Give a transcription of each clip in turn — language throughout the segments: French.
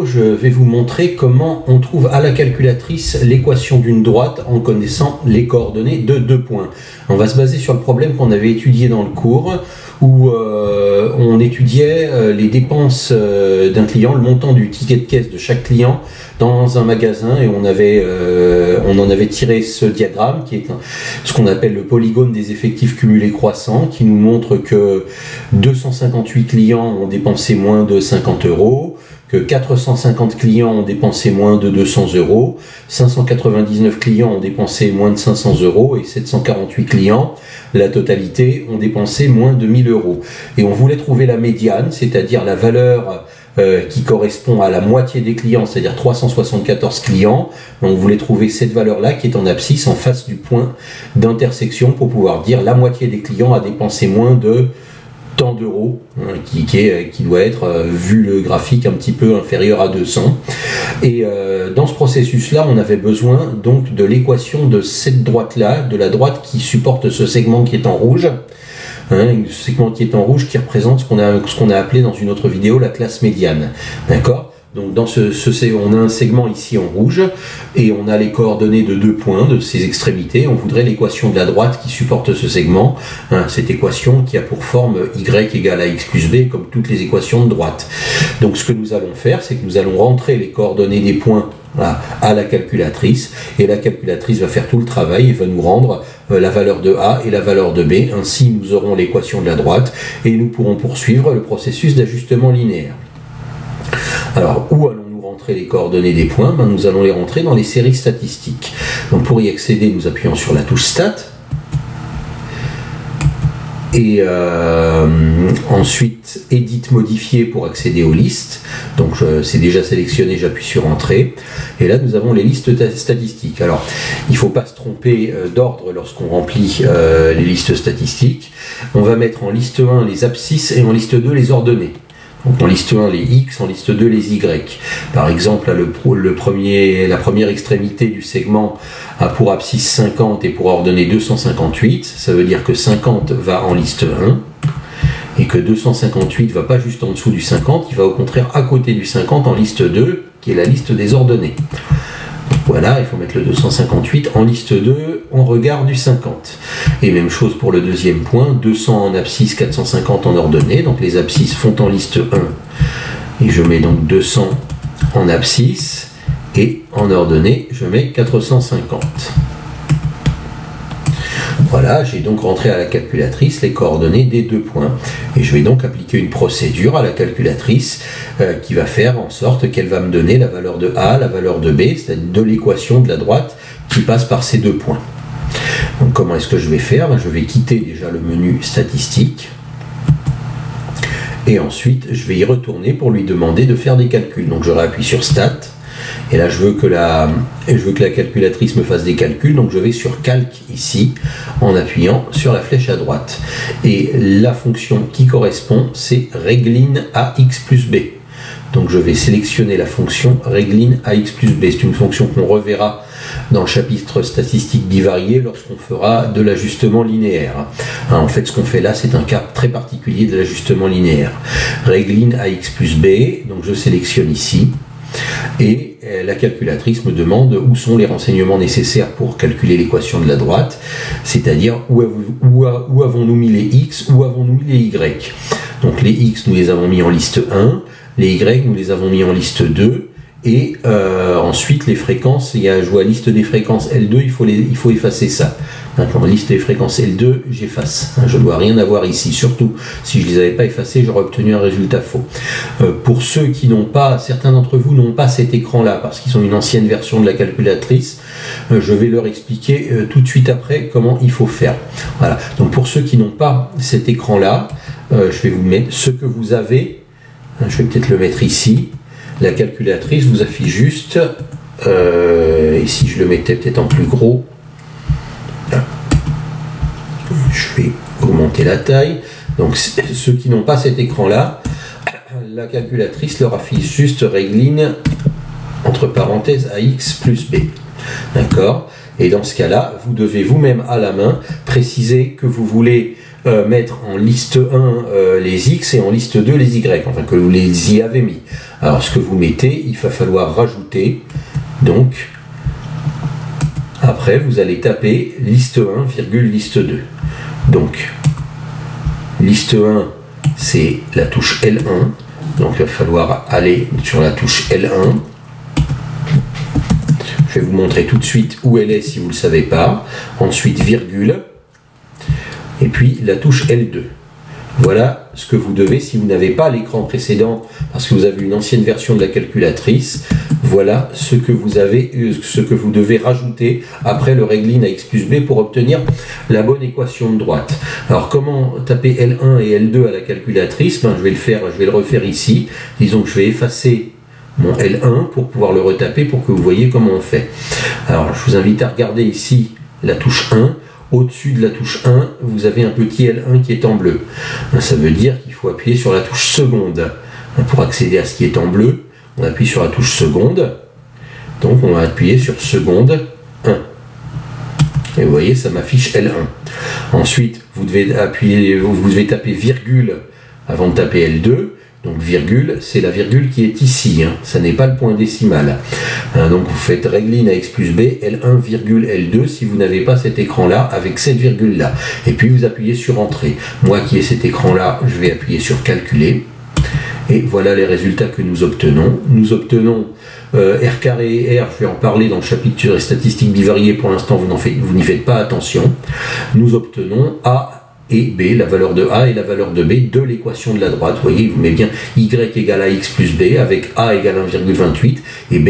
Je vais vous montrer comment on trouve à la calculatrice l'équation d'une droite en connaissant les coordonnées de 2 points. On va se baser sur le problème qu'on avait étudié dans le cours où on étudiait les dépenses d'un client, le montant du ticket de caisse de chaque client dans un magasin, et on en avait tiré ce diagramme qui est ce qu'on appelle le polygone des effectifs cumulés croissants, qui nous montre que 258 clients ont dépensé moins de 50 €, que 450 clients ont dépensé moins de 200 €, 599 clients ont dépensé moins de 500 € et 748 clients, la totalité, ont dépensé moins de 1000 €. Et on voulait trouver la médiane, c'est-à-dire la valeur qui correspond à la moitié des clients, c'est-à-dire 374 clients. Donc vous voulez trouver cette valeur-là qui est en abscisse en face du point d'intersection pour pouvoir dire la moitié des clients a dépensé moins de tant d'euros, hein, qui doit être, vu le graphique, un petit peu inférieur à 200. Et dans ce processus-là, on avait besoin donc de l'équation de cette droite-là, de la droite qui supporte ce segment qui est en rouge. Ce segment qui est en rouge qui représente ce qu'on a appelé dans une autre vidéo la classe médiane. D'accord ? Donc dans on a un segment ici en rouge et on a les coordonnées de 2 points de ces extrémités. On voudrait l'équation de la droite qui supporte ce segment, cette équation qui a pour forme y égale à x plus b, comme toutes les équations de droite. Donc ce que nous allons faire, c'est que nous allons rentrer les coordonnées des points à la calculatrice, et la calculatrice va faire tout le travail et va nous rendre la valeur de A et la valeur de B. Ainsi nous aurons l'équation de la droite et nous pourrons poursuivre le processus d'ajustement linéaire. Alors, où allons-nous rentrer les coordonnées des points? Nous allons les rentrer dans les séries statistiques. Donc pour y accéder, nous appuyons sur la touche Stat. Et ensuite, Edit, modifier pour accéder aux listes. Donc c'est déjà sélectionné, j'appuie sur Entrée. Et là, nous avons les listes statistiques. Alors, il ne faut pas se tromper d'ordre lorsqu'on remplit les listes statistiques. On va mettre en liste 1 les abscisses et en liste 2 les ordonnées. Donc en liste 1 les X, en liste 2 les Y. Par exemple, la première extrémité du segment a pour abscisse 50 et pour ordonnée 258. Ça veut dire que 50 va en liste 1 et que 258 va pas juste en dessous du 50, il va au contraire à côté du 50 en liste 2, qui est la liste des ordonnées. Voilà, il faut mettre le 258 en liste 2 en regard du 50. Et même chose pour le deuxième point, 200 en abscisse, 450 en ordonnée. Donc les abscisses font en liste 1. Et je mets donc 200 en abscisse. Et en ordonnée, je mets 450. Voilà, j'ai donc rentré à la calculatrice les coordonnées des 2 points. Et je vais donc appliquer une procédure à la calculatrice qui va faire en sorte qu'elle va me donner la valeur de A, la valeur de B, c'est-à-dire de l'équation de la droite qui passe par ces 2 points. Donc comment est-ce que je vais faire? Je vais quitter déjà le menu statistique. Et ensuite, je vais y retourner pour lui demander de faire des calculs. Donc je réappuie sur Stat. Et là, je veux que la calculatrice me fasse des calculs, donc je vais sur Calque ici, en appuyant sur la flèche à droite. Et la fonction qui correspond, c'est Regline AX plus B. Donc je vais sélectionner la fonction Regline AX plus B. C'est une fonction qu'on reverra dans le chapitre statistique bivarié lorsqu'on fera de l'ajustement linéaire. En fait, ce qu'on fait là, c'est un cas très particulier de l'ajustement linéaire. Regline AX plus B, donc je sélectionne ici. Et la calculatrice me demande où sont les renseignements nécessaires pour calculer l'équation de la droite, c'est-à-dire où avons-nous mis les X, où avons-nous mis les Y. Donc les X, nous les avons mis en liste 1, les Y, nous les avons mis en liste 2, et ensuite les fréquences, je vois la liste des fréquences L2, il faut effacer ça. Dans la liste des fréquences L2, j'efface. Je ne dois rien avoir ici, surtout si je ne les avais pas effacées, j'aurais obtenu un résultat faux. Pour ceux qui n'ont pas, certains d'entre vous n'ont pas cet écran-là, parce qu'ils ont une ancienne version de la calculatrice, je vais leur expliquer tout de suite après comment il faut faire. Voilà. Donc pour ceux qui n'ont pas cet écran-là, je vais vous mettre ce que vous avez. Je vais peut-être le mettre ici. La calculatrice vous affiche juste, et si je le mettais peut-être en plus gros, je vais augmenter la taille. Donc ceux qui n'ont pas cet écran-là, la calculatrice leur affiche juste Regline entre parenthèses AX plus B. D'accord? Et dans ce cas-là, vous devez vous-même à la main préciser que vous voulez mettre en liste 1 les X et en liste 2 les Y, enfin que vous les y avez mis. Alors ce que vous mettez, il va falloir rajouter, donc après vous allez taper liste 1, virgule liste 2. Donc liste 1 c'est la touche L1, donc il va falloir aller sur la touche L1. Je vais vous montrer tout de suite où elle est si vous ne le savez pas. Ensuite virgule, et puis la touche L2. Voilà ce que vous devez, si vous n'avez pas l'écran précédent, parce que vous avez une ancienne version de la calculatrice, voilà ce que vous avez, ce que vous devez rajouter après le régline à x plus b pour obtenir la bonne équation de droite. Alors comment taper L1 et L2 à la calculatrice? Je vais le refaire ici. Disons que je vais effacer mon L1 pour pouvoir le retaper pour que vous voyez comment on fait. Alors je vous invite à regarder ici la touche 1. Au-dessus de la touche 1, vous avez un petit L1 qui est en bleu. Ça veut dire qu'il faut appuyer sur la touche seconde. Pour accéder à ce qui est en bleu, on appuie sur la touche seconde. Donc on va appuyer sur seconde 1. Et vous voyez, ça m'affiche L1. Ensuite, vous devez taper virgule avant de taper L2. Donc virgule, c'est la virgule qui est ici, ça n'est pas le point décimal. Donc vous faites régline à x plus b, L1, virgule L2, si vous n'avez pas cet écran-là, avec cette virgule-là. Et puis vous appuyez sur Entrée. Moi qui ai cet écran-là, je vais appuyer sur Calculer. Et voilà les résultats que nous obtenons. Nous obtenons R carré et R, je vais en parler dans le chapitre sur les statistiques bivariées, pour l'instant vous n'y faites pas attention. Nous obtenons A et B, la valeur de A et la valeur de B de l'équation de la droite. Vous voyez, il vous met bien Y égale à X plus B avec A égale 1,28 et B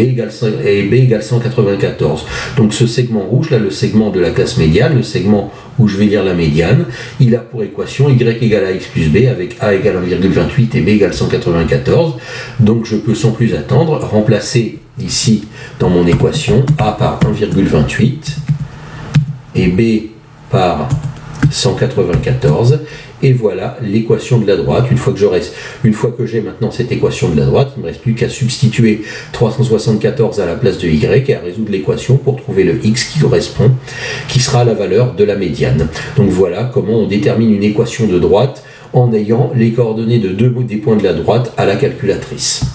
égale 194. Donc ce segment rouge, là, le segment de la classe médiane, le segment où je vais lire la médiane, il a pour équation Y égale à X plus B avec A égale 1,28 et B égale 194. Donc je peux sans plus attendre remplacer ici dans mon équation A par 1,28 et B par 194, et voilà l'équation de la droite. Une fois que j'ai maintenant cette équation de la droite, il ne me reste plus qu'à substituer 374 à la place de y et à résoudre l'équation pour trouver le x qui correspond, qui sera la valeur de la médiane. Donc voilà comment on détermine une équation de droite en ayant les coordonnées de deux des points de la droite à la calculatrice.